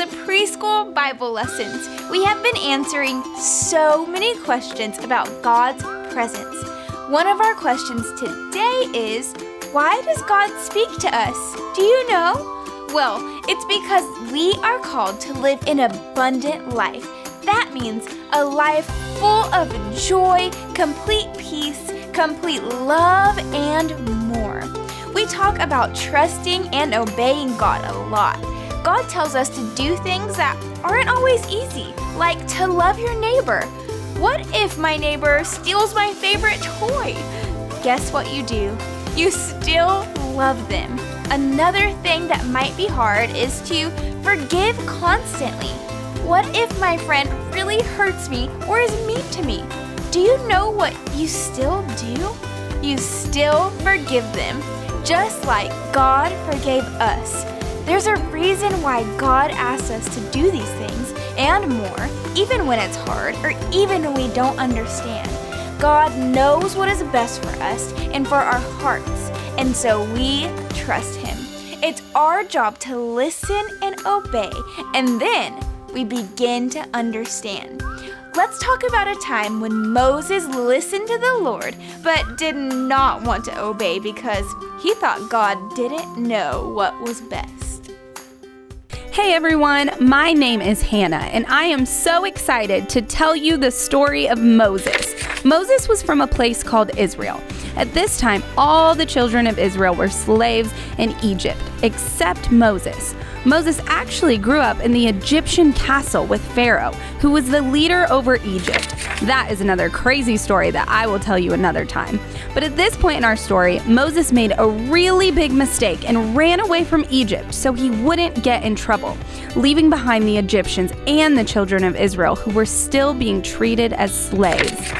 Preschool Bible Lessons. We have been answering so many questions about God's presence. One of our questions today is, why does God speak to us? Do you know? Well, it's because we are called to live an abundant life. That means a life full of joy, complete peace, complete love, and more. We talk about trusting and obeying God a lot. God tells us to do things that aren't always easy, like to love your neighbor. What if my neighbor steals my favorite toy? Guess what you do? You still love them. Another thing that might be hard is to forgive constantly. What if my friend really hurts me or is mean to me? Do you know what you still do? You still forgive them, just like God forgave us. There's a reason why God asks us to do these things and more, even when it's hard or even when we don't understand. God knows what is best for us and for our hearts, and so we trust Him. It's our job to listen and obey, and then we begin to understand. Let's talk about a time when Moses listened to the Lord, but did not want to obey because he thought God didn't know what was best. Hey everyone, my name is Hannah, and I am so excited to tell you the story of Moses. Moses was from a place called Israel. At this time, all the children of Israel were slaves in Egypt, except Moses. Moses actually grew up in the Egyptian castle with Pharaoh, who was the leader over Egypt. That is another crazy story that I will tell you another time. But at this point in our story, Moses made a really big mistake and ran away from Egypt so he wouldn't get in trouble, leaving behind the Egyptians and the children of Israel who were still being treated as slaves.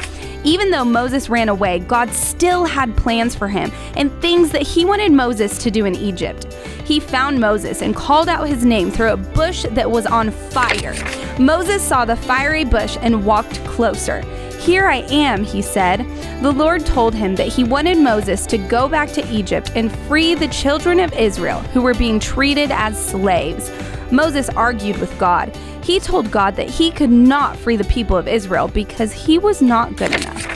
Even though Moses ran away, God still had plans for him and things that he wanted Moses to do in Egypt. He found Moses and called out his name through a bush that was on fire. Moses saw the fiery bush and walked closer. "Here I am," he said. The Lord told him that he wanted Moses to go back to Egypt and free the children of Israel who were being treated as slaves. Moses argued with God. He told God that he could not free the people of Israel because he was not good enough.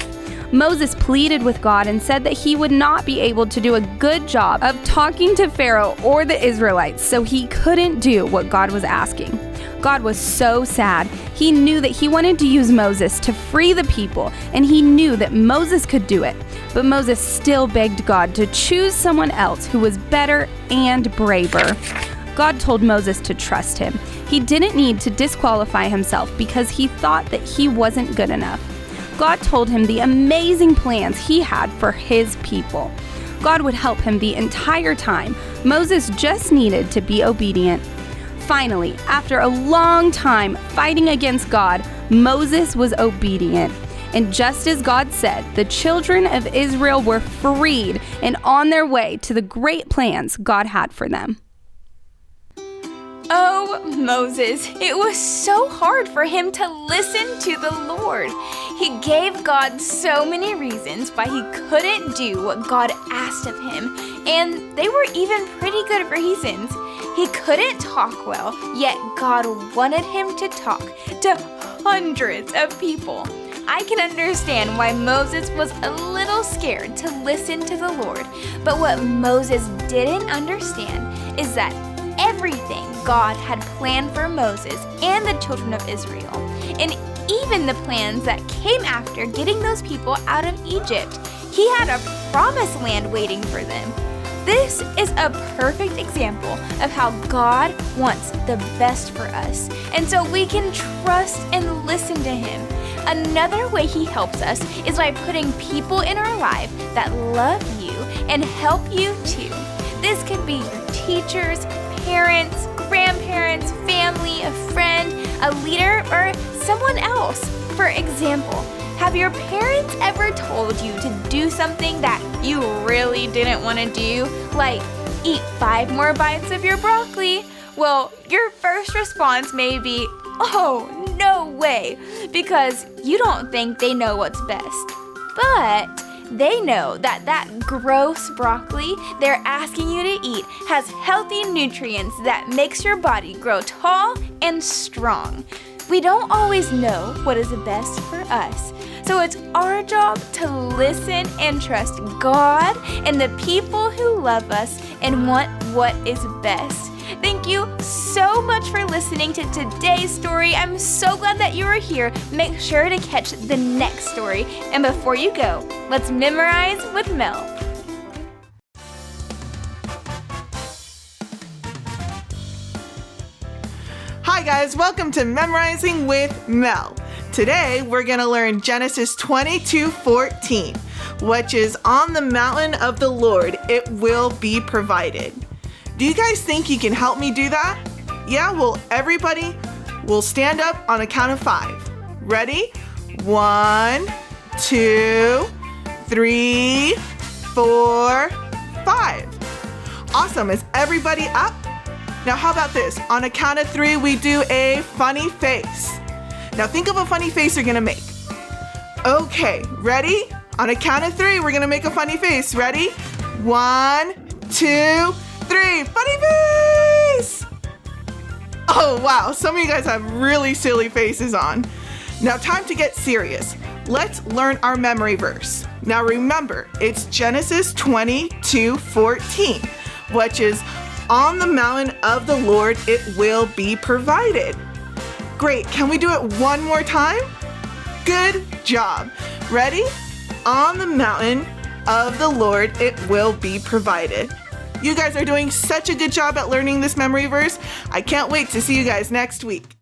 Moses pleaded with God and said that he would not be able to do a good job of talking to Pharaoh or the Israelites, so he couldn't do what God was asking. God was so sad. He knew that he wanted to use Moses to free the people, and he knew that Moses could do it. But Moses still begged God to choose someone else who was better and braver. God told Moses to trust him. He didn't need to disqualify himself because he thought that he wasn't good enough. God told him the amazing plans he had for his people. God would help him the entire time. Moses just needed to be obedient. Finally, after a long time fighting against God, Moses was obedient. And just as God said, the children of Israel were freed and on their way to the great plans God had for them. Oh, Moses, it was so hard for him to listen to the Lord. He gave God so many reasons why he couldn't do what God asked of him, and they were even pretty good reasons. He couldn't talk well, yet God wanted him to talk to hundreds of people. I can understand why Moses was a little scared to listen to the Lord, but what Moses didn't understand is that everything God had planned for Moses and the children of Israel, and even the plans that came after getting those people out of Egypt. He had a promised land waiting for them. This is a perfect example of how God wants the best for us, and so we can trust and listen to Him. Another way He helps us is by putting people in our life that love you and help you too. This could be your teachers, parents, grandparents, family, a friend, a leader, or someone else. For example, have your parents ever told you to do something that you really didn't want to do, like eat 5 more bites of your broccoli? Well, your first response may be, "Oh, no way," because you don't think they know what's best. But They know that gross broccoli they're asking you to eat has healthy nutrients that makes your body grow tall and strong. We don't always know what is best for us, so it's our job to listen and trust God and the people who love us and want what is best. Thank you so much for listening to today's story. I'm so glad that you are here. Make sure to catch the next story. And before you go, let's memorize with Mel. Hi guys, welcome to Memorizing with Mel. Today we're going to learn Genesis 22:14, which is on the mountain of the Lord it will be provided. Do you guys think you can help me do that? Yeah, well, everybody will stand up on a count of 5. Ready? 1, 2, 3, 4, 5. Awesome. Is everybody up? Now, how about this? On a count of 3, we do a funny face. Now, think of a funny face you're going to make. Okay, ready? On a count of 3, we're going to make a funny face. Ready? 1, 2, 3, funny face! Oh wow, some of you guys have really silly faces on. Now time to get serious. Let's learn our memory verse. Now remember, it's Genesis 22:14, which is on the mountain of the Lord it will be provided. Great, can we do it one more time? Good job. Ready? On the mountain of the Lord it will be provided. You guys are doing such a good job at learning this memory verse. I can't wait to see you guys next week.